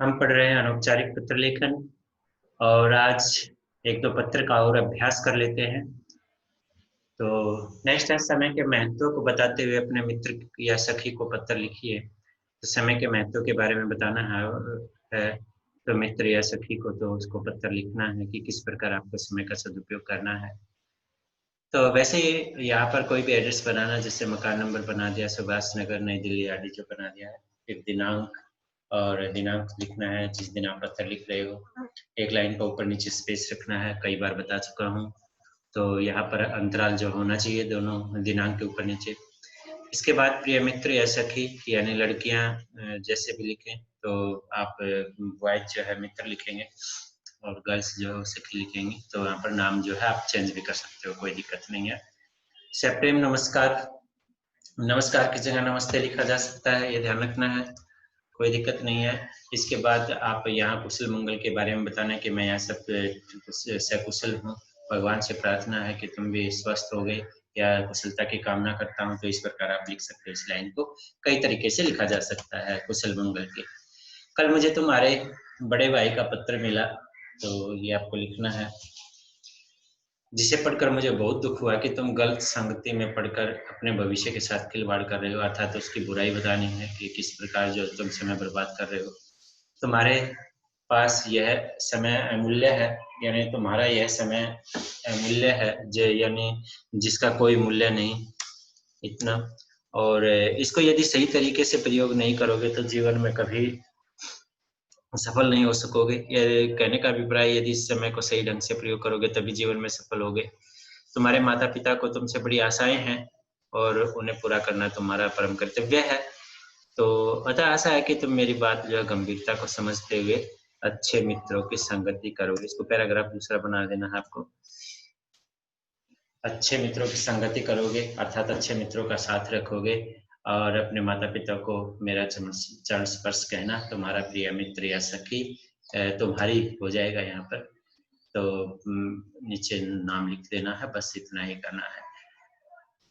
हम पढ़ रहे हैं अनौपचारिक पत्र लेखन और आज एक दो पत्र का और अभ्यास कर लेते हैं। तो नेक्स्ट है समय के महत्व को बताते हुए अपने मित्र या सखी को पत्र लिखिए। तो समय के महत्व के बारे में बताना है तो मित्र या सखी को तो उसको पत्र लिखना है कि किस प्रकार आपको समय का सदुपयोग करना है। तो वैसे ही यहाँ पर कोई भी एड्रेस बनाना, जैसे मकान नंबर बना दिया, सुभाष नगर नई दिल्ली आदि जो बना दिया है, फिर दिनांक और दिनांक लिखना है जिस दिन आप पत्र लिख रहे हो। एक लाइन का ऊपर नीचे स्पेस रखना है, कई बार बता चुका हूँ। तो यहाँ पर अंतराल जो होना चाहिए दोनों दिनांक के ऊपर नीचे। इसके बाद प्रिय मित्र या सखी यानी लड़कियां जैसे भी लिखें, तो आप बॉयज जो है मित्र लिखेंगे और गर्ल्स जो सखी लिखेंगी। तो यहाँ पर नाम जो है आप चेंज भी कर सकते हो, कोई दिक्कत नहीं है। प्रेम नमस्कार, नमस्कार की जगह नमस्ते लिखा जा सकता है, ये ध्यान रखना है, कोई दिक्कत नहीं है। इसके बाद आप यहाँ कुशल मंगल के बारे में बताना है कि मैं यहाँ सब सकुशल हूँ, भगवान से प्रार्थना है कि तुम भी स्वस्थ हो गए या कुशलता की कामना करता हूँ। तो इस प्रकार आप लिख सकते हो। इस लाइन को कई तरीके से लिखा जा सकता है कुशल मंगल के। कल मुझे तुम्हारे बड़े भाई का पत्र मिला, तो ये आपको लिखना है, जिसे पढ़कर मुझे बहुत दुख हुआ कि तुम गलत संगति में पढ़कर अपने भविष्य के साथ खिलवाड़ कर रहे हो, अर्थात उसकी बुराई बतानी है कि किस प्रकार जो तुम समय बर्बाद कर रहे हो। तुम्हारे पास यह समय अमूल्य है, यानी तुम्हारा यह समय अमूल्य है जो यानी जिसका कोई मूल्य नहीं इतना। और इसको यदि सही तरीके से प्रयोग नहीं करोगे तो जीवन में कभी सफल नहीं हो सकोगे। ये कहने का अभिप्राय, यदि इस समय को सही ढंग से प्रयोग करोगे तभी जीवन में सफल होगे। तुम्हारे माता पिता को तुमसे बड़ी आशाएं हैं और उन्हें पूरा करना तुम्हारा परम कर्तव्य है। तो अतः आशा है कि तुम मेरी बात जो है गंभीरता को समझते हुए अच्छे मित्रों की संगति करोगे। इसको पैराग्राफ दूसरा बना देना है आपको। अच्छे मित्रों की संगति करोगे अर्थात अच्छे मित्रों का साथ रखोगे और अपने माता पिता को मेरा चरण स्पर्श कहना। तुम्हारा प्रिय मित्र या सखी तुम्हारी हो जाएगा यहाँ पर। तो नीचे नाम लिख देना है, बस इतना ही करना है।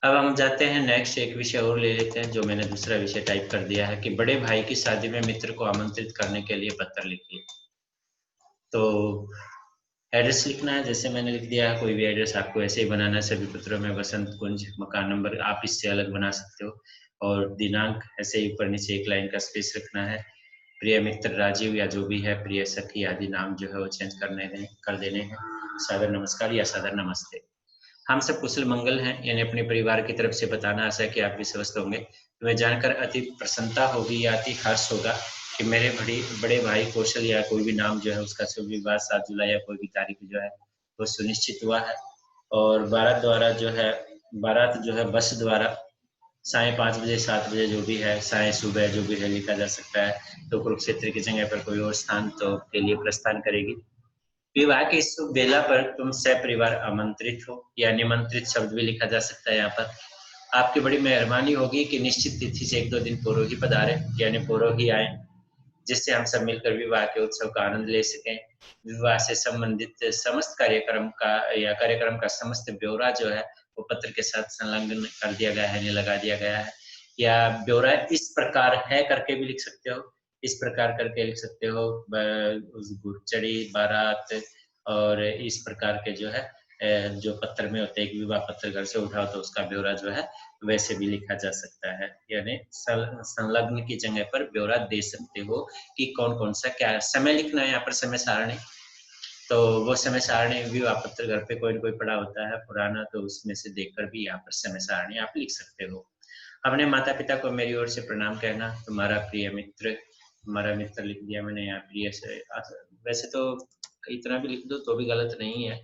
अब हम जाते हैं नेक्स्ट, एक विषय और ले लेते हैं जो मैंने दूसरा विषय टाइप कर दिया है कि बड़े भाई की शादी में मित्र को आमंत्रित करने के लिए पत्र लिखिए। तो एड्रेस लिखना है, जैसे मैंने लिख दिया है, कोई भी एड्रेस आपको ऐसे ही बनाना है सभी पत्रों में। वसंत कुंज, मकान नंबर आप इससे अलग बना सकते हो और दिनांक ऐसे ही ऊपर नीचे एक लाइन का स्पेस रखना है। प्रिय मित्र राजीव या जो भी है, प्रिय सखी आदि नाम जो है वो चेंज कर देने हैं। सादर नमस्कार या सादर नमस्ते। हम सब कुशल मंगल हैं, यानी अपने परिवार की तरफ से बताना आशा है कि आप भी स्वस्थ होंगे। तुम्हें जानकर अति प्रसन्नता होगी या अति हर्ष होगा कि मेरे बड़े भाई कौशल या कोई भी नाम जो है उसका शुभ विवाह 7 जुलाई या कोई भी तारीख जो है वो सुनिश्चित हुआ है। और बारात जो है बस द्वारा साढ़े 5 बजे 7 बजे जो भी है, साढ़े सुबह जो भी है लिखा जा सकता है। तो कुरुक्षेत्र की जगह पर कोई और स्थान तो के लिए प्रस्थान करेगी। विवाह की शुभ बेला पर तुम सपरिवार आमंत्रित हो या निमंत्रित शब्द भी लिखा जा सकता है यहाँ पर। आपकी बड़ी मेहरबानी होगी कि निश्चित तिथि से 1-2 दिन पूर्व ही पधारे, यानी पूर्व ही आए, जिससे हम सब मिलकर विवाह के उत्सव का आनंद ले सकें। विवाह से संबंधित समस्त कार्यक्रम का समस्त ब्यौरा जो है वो पत्र के साथ संलग्न कर दिया गया है, लगा दिया गया है। या ब्यौरा इस प्रकार है करके भी लिख सकते हो, इस प्रकार करके लिख सकते हो, गुरचड़ी बारात और इस प्रकार के जो है जो पत्र में होते हैं, एक विवाह पत्र घर से उठाओ तो उसका ब्यौरा जो है वैसे भी लिखा जा सकता है। यानी संलग्न की जगह पर ब्यौरा दे सकते हो कि कौन कौन सा क्या समय लिखना है। यहाँ पर समय सारणी, तो वो समय सारणी विवाह पत्र घर पे कोई न कोई पड़ा होता है पुराना, तो उसमें से देखकर भी यहाँ पर समय सारणी आप लिख सकते हो। अपने माता पिता को मेरी ओर से प्रणाम कहना। तुम्हारा प्रिय मित्र, तुम्हारा मित्र लिख दिया मैंने यहाँ प्रिय से। वैसे तो इतना भी लिख दो तो भी गलत नहीं है।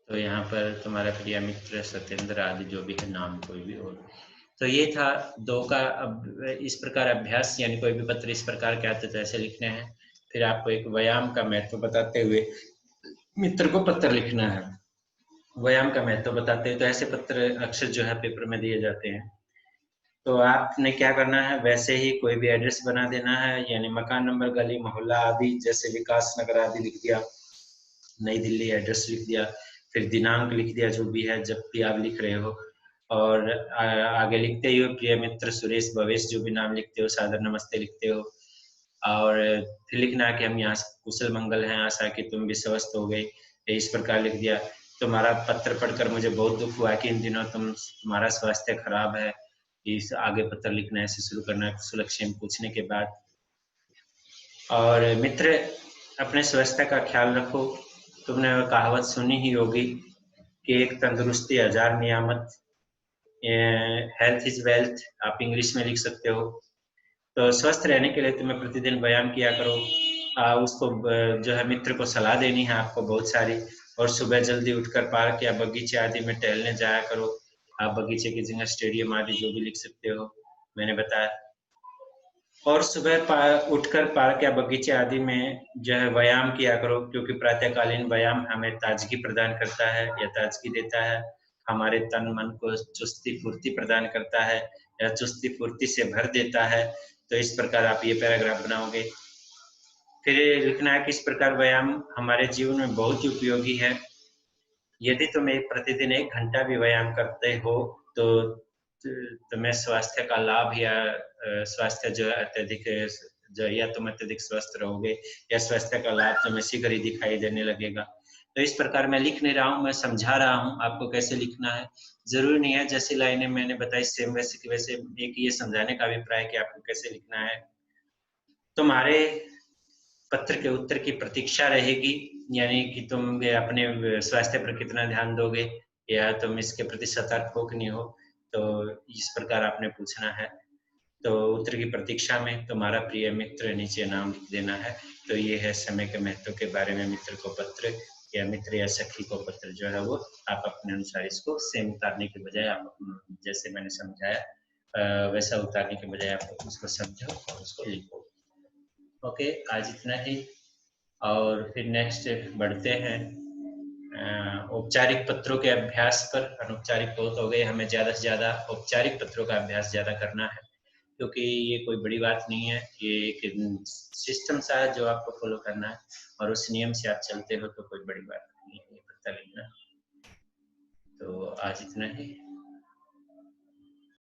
तो यहाँ पर तुम्हारा प्रिय मित्र सत्येंद्र आदि जो भी है नाम कोई भी हो। तो ये था 2 का। अब इस प्रकार अभ्यास, यानी कोई भी पत्र इस प्रकार के आते तो ऐसे लिखने हैं। फिर आपको एक व्यायाम का महत्व बताते हुए मित्र को पत्र लिखना है। व्यायाम का महत्व बताते हुए तो ऐसे पत्र अक्सर जो है पेपर में दिए जाते हैं। तो आपने क्या करना है, वैसे ही कोई भी एड्रेस बना देना है, यानी मकान नंबर, गली, मोहल्ला आदि, जैसे विकास नगर आदि लिख दिया, नई दिल्ली एड्रेस लिख दिया, फिर दिनांक लिख दिया जो भी है जब भी आप लिख रहे हो। और आगे लिखते ही हो प्रिय मित्र सुरेश भवेश, जो भी नाम लिखते हो सादर नमस्ते लिखते हो। और फिर लिखना है कि हम यहाँ कुशल मंगल हैं, आशा कि तुम भी स्वस्थ हो गए, इस प्रकार लिख दिया। तुम्हारा पत्र पढ़कर मुझे बहुत दुख हुआ कि इन दिनों तुम्हारा स्वास्थ्य खराब है। इस आगे पत्र लिखना है, ऐसे शुरू करना है कुशलक्षेम पूछने के बाद। और मित्र अपने स्वास्थ्य का ख्याल रखो। तुमने कहावत सुनी ही होगी कि एक तंदुरुस्ती हजार नियामत, हेल्थ इज वेल्थ, आप इंग्लिश में लिख सकते हो। तो स्वस्थ रहने के लिए तुम्हें प्रतिदिन व्यायाम किया करो। उसको जो है मित्र को सलाह देनी है आपको बहुत सारी। और सुबह जल्दी उठकर पार्क या बगीचे आदि में टहलने जाया करो। आप बगीचे की जगह स्टेडियम आदि जो भी लिख सकते हो, मैंने बताया। और सुबह उठकर पार्क या बगीचे आदि में जो है व्यायाम किया करो, क्योंकि प्रातःकालीन व्यायाम हमें ताजगी प्रदान करता है या ताजगी देता है। हमारे तन मन को चुस्ती फुर्ती प्रदान करता है या चुस्ती फुर्ती से भर देता है। तो इस प्रकार आप ये पैराग्राफ बनाओगे। फिर लिखना है कि इस प्रकार व्यायाम हमारे जीवन में बहुत ही उपयोगी है। यदि तुम प्रतिदिन 1 घंटा भी व्यायाम करते हो तो तुम्हें स्वास्थ्य का लाभ या स्वास्थ्य जो है अत्यधिक, जो या तुम अत्यधिक स्वस्थ रहोगे या स्वास्थ्य का लाभ तुम्हें शीघ्र ही दिखाई देने लगेगा। तो इस प्रकार मैं लिख नहीं रहा हूँ, मैं समझा रहा हूँ आपको कैसे लिखना है। जरूरी नहीं है जैसी लाइनें मैंने बताई सेम वैसे की वैसे, एक ये समझाने का अभिप्राय कि आपको कैसे लिखना है। तुम्हारे पत्र के उत्तर की प्रतीक्षा रहेगी, यानी कि तुम अपने स्वास्थ्य पर कितना ध्यान दोगे या तुम इसके प्रति सतर्क हो कि नहीं हो। तो इस प्रकार आपने पूछना है। तो उत्तर की प्रतीक्षा में तुम्हारा प्रिय मित्र नीचे नाम लिख देना है। तो ये है समय के महत्व के बारे में मित्र को पत्र या मित्र या सखी को पत्र जो है वो आप अपने अनुसार इसको सेम उतारने के बजाय आप जैसे मैंने समझाया वैसा उतारने के बजाय आप उसको समझो और उसको लिखो। ओके, आज इतना ही। और फिर नेक्स्ट बढ़ते हैं औपचारिक पत्रों के अभ्यास पर। अनौपचारिक बहुत हो गए, हमें ज़्यादा से ज़्यादा औपचारिक पत्रों का अभ्यास ज़्यादा करना है, क्योंकि ये कोई बड़ी बात नहीं है। ये एक सिस्टम सा है जो आपको फॉलो करना है, और उस नियम से आप चलते हो तो कोई बड़ी बात नहीं है ये पत्र लिखना। तो आज इतना ही।